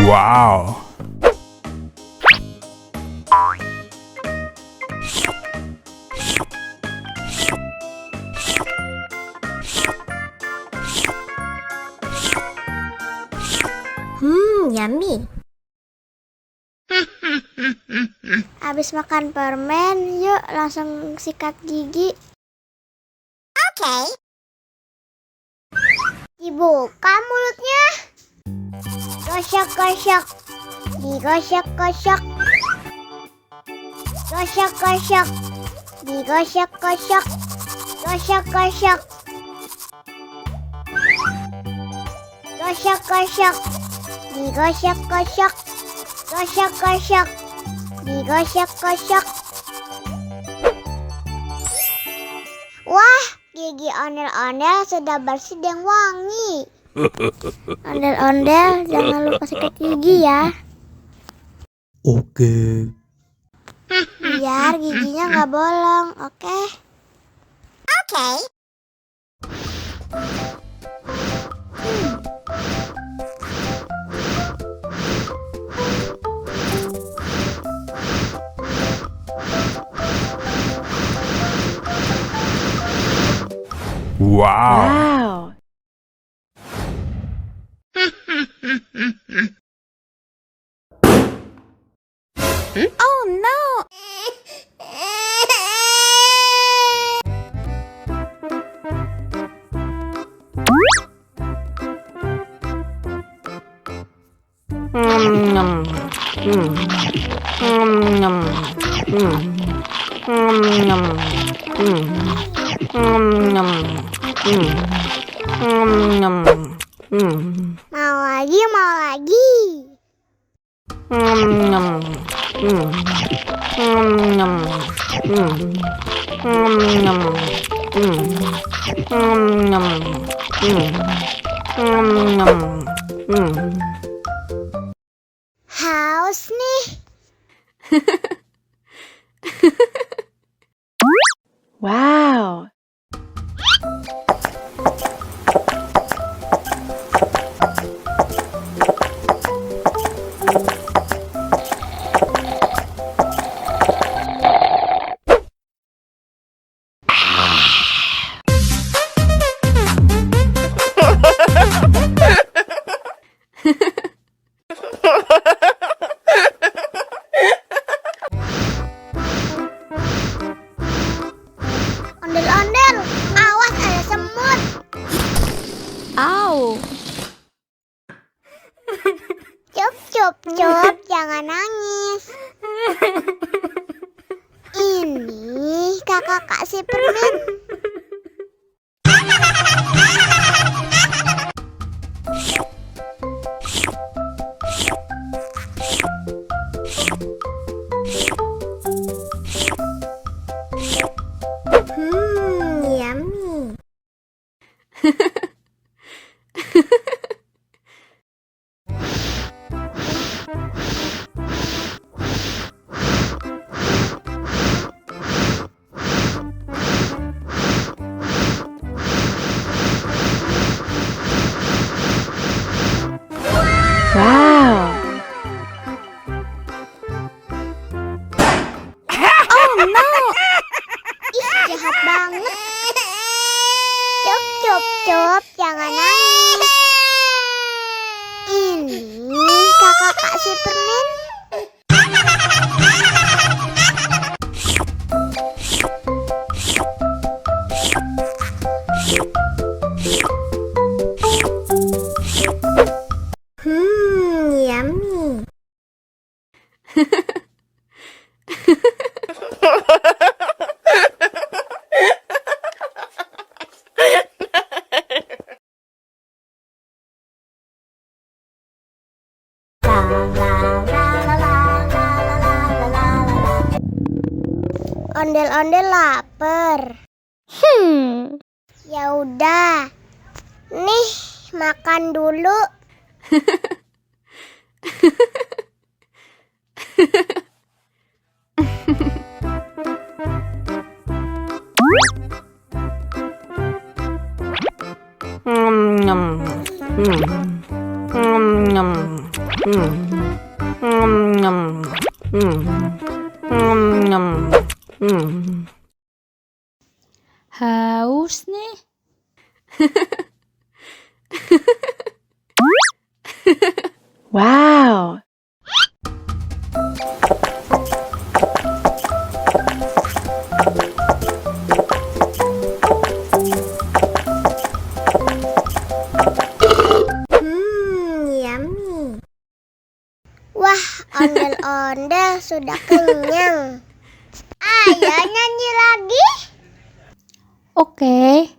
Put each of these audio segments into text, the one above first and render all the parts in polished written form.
Wow. Yummy. Habis makan permen, yuk langsung sikat gigi. Oke. Dibuka mulutnya. Gosok-gosok. Digosok-gosok. Gosok-gosok. Digosok-gosok. Gosok-gosok. Gosok-gosok. Digosok-gosok. Gosok-gosok. Digosok-gosok. Wah, gigi ondel-ondel sudah bersih dan wangi. Ondel-ondel, jangan lupa sikat gigi ya. Oke. Biar giginya nggak bolong, oke? Oke. Wow. Oh no! Mau lagi, mau lagi. Haus nih. Wow. Ondel-ondel, awas ada semut. Au. Cup, cup, cup, jangan nangis. Ini kakak kasih permen. Yummy. Wow. Oh no! Ih, jahat banget. Cup, cup, cup, jangan nangis. Ini kakak kasih permen. Yummy. Ondel-ondel lapar. Ya udah. Nih, makan dulu. Haus nih. Wow. Yummy. Wah, ondel-ondel sudah kenyang. Ayo nyanyi lagi. Oke.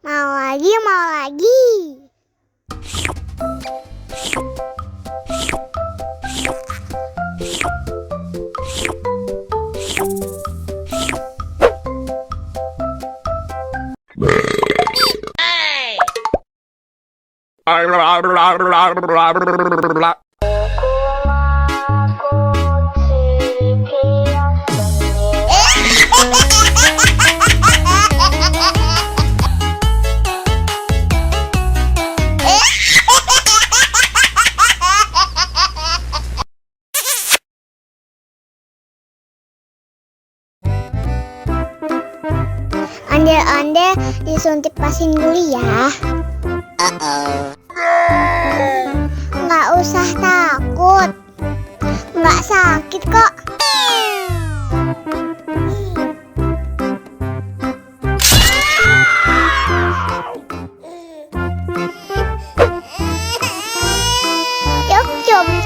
Mau lagi, mau lagi. Ondel-ondel disuntik vaksin dulu ya. Nggak usah takut. Nggak sakit kok.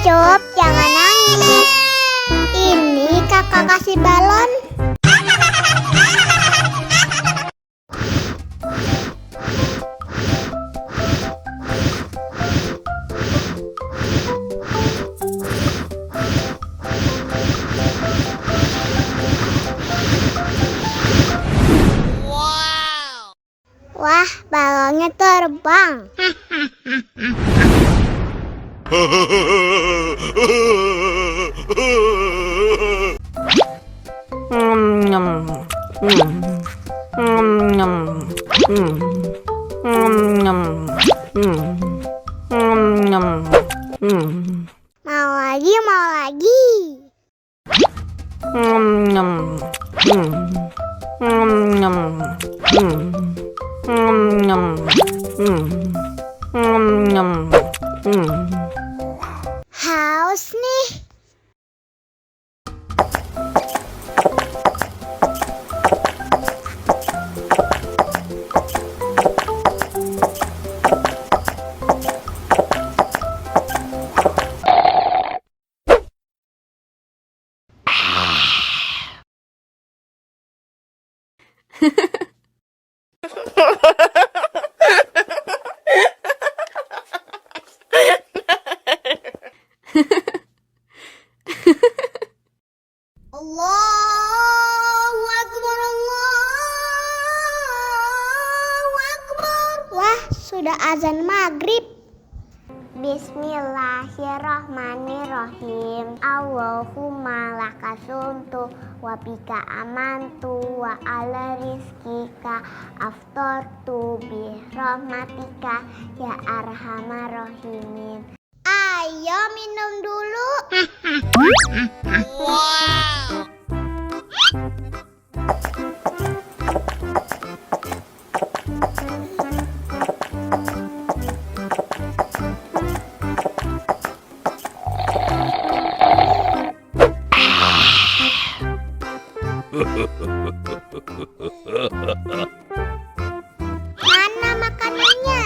Cup, jangan nangis. Ini kakak kasih balon. Wah, balonnya terbang. Mau lagi, mau lagi. Haus nih. Allahu Akbar, Allahu Akbar. Wah, sudah azan maghrib. Bismillahirrahmanirrahim. Allahumma lakasumtu wa bika amantu wa ala rizkika aftortu bi rahmatika ya arhamar rahimin. Ayo minum dulu. Wow. Mana makanannya?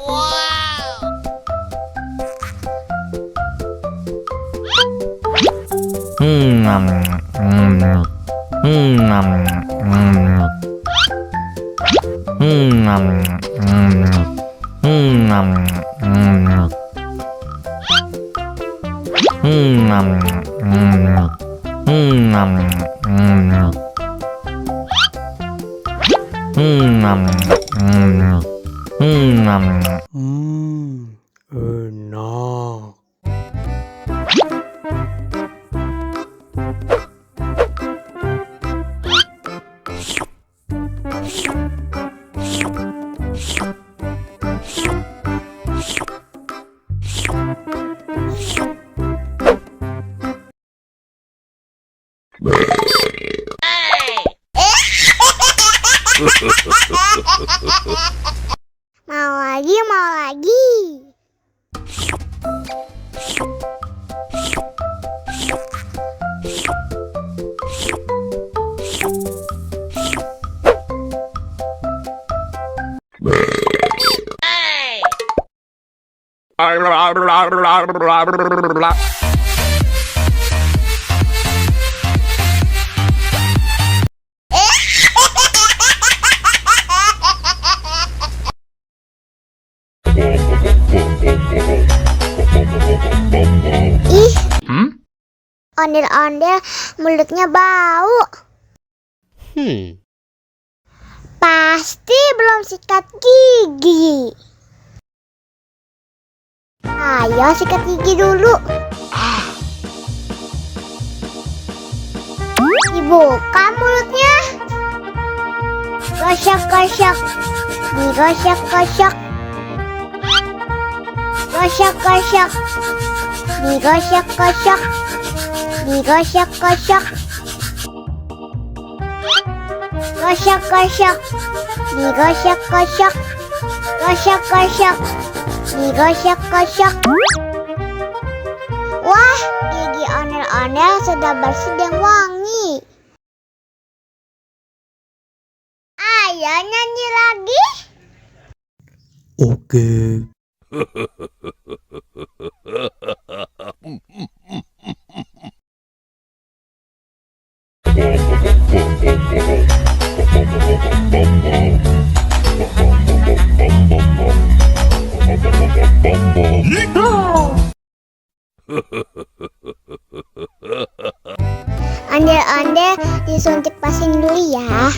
Wow. Enak. Mau lagi, mau lagi. Ih, ondel-ondel mulutnya bau. Pasti belum sikat gigi. Ayo sikat gigi dulu. Dibuka mulutnya. Gosok-gosok. Digosok-gosok. Gosok-gosok. Digosok-gosok. Digosok-gosok. Gosok-gosok. Digosok-gosok. Gosok-gosok. Digosok-gosok. Wah, gigi ondel-ondel sudah bersih dan wangi. Ayo nyanyi lagi. Oke. Ondel-ondel disuntik vaksin dulu ya.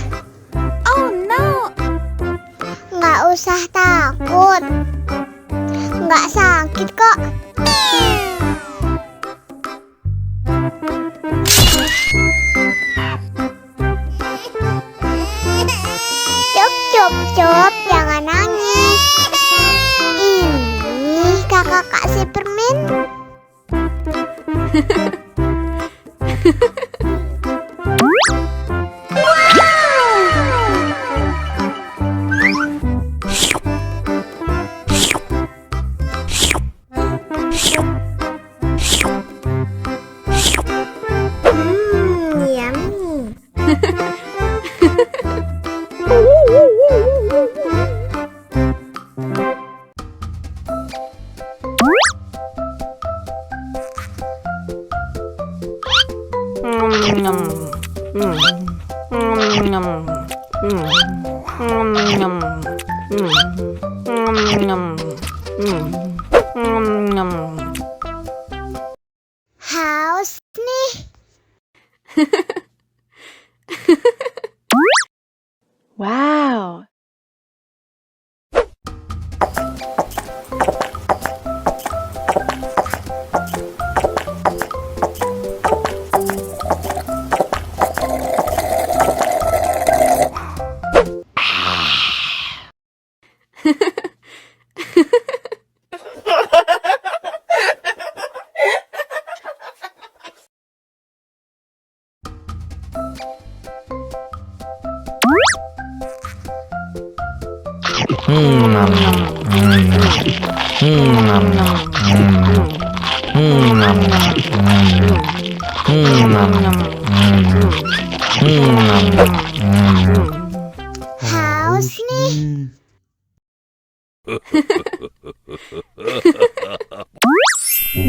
Oh no! Nggak usah takut. Nggak sakit kok. Cup, cup, cup, jangan nangis. Ini kakak kasih permen. Yummy. Haus nih. Wow! Haus nih.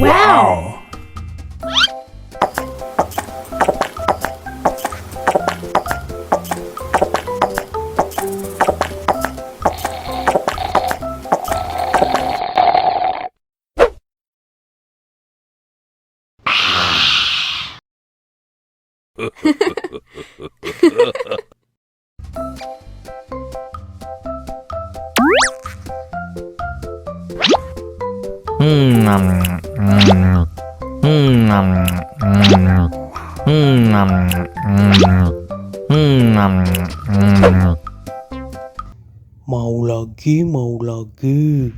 Wow! Mau lagi, mau lagi.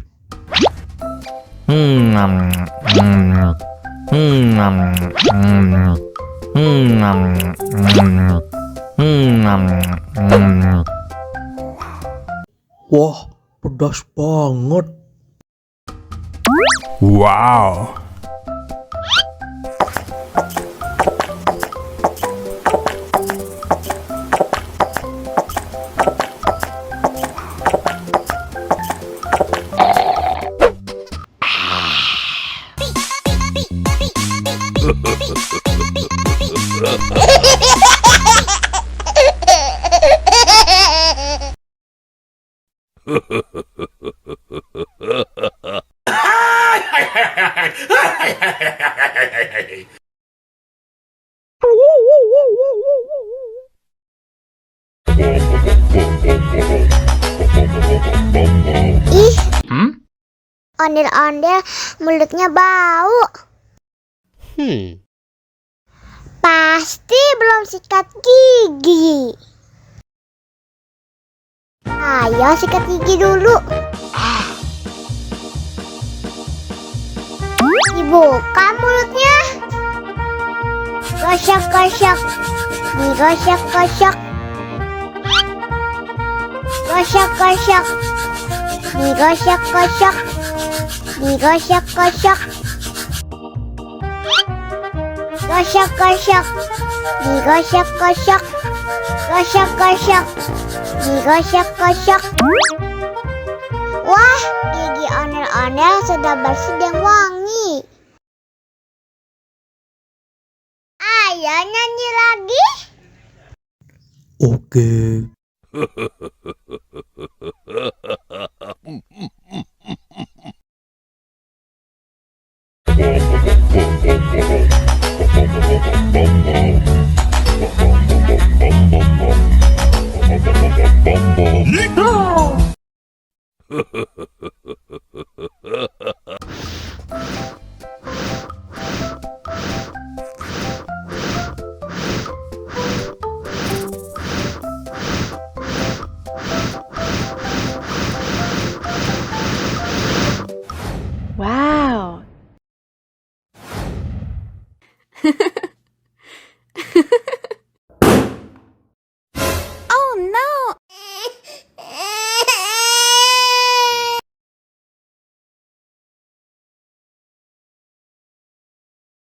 Wah, pedas banget. Wow. Ih, ondel-ondel mulutnya bau. Pasti belum sikat gigi. Ayo sikat gigi dulu. Dibuka mulutnya. Gosok-gosok. Digosok-gosok. Gosok-gosok. Digosok-gosok. Digosok-gosok. Gosok-gosok. Digosok-gosok. Gosok-gosok. Digosok-gosok. Wah, gigi ondel-ondel sudah bersih dan wangi. Ayo nyanyi lagi. Oke. Wow.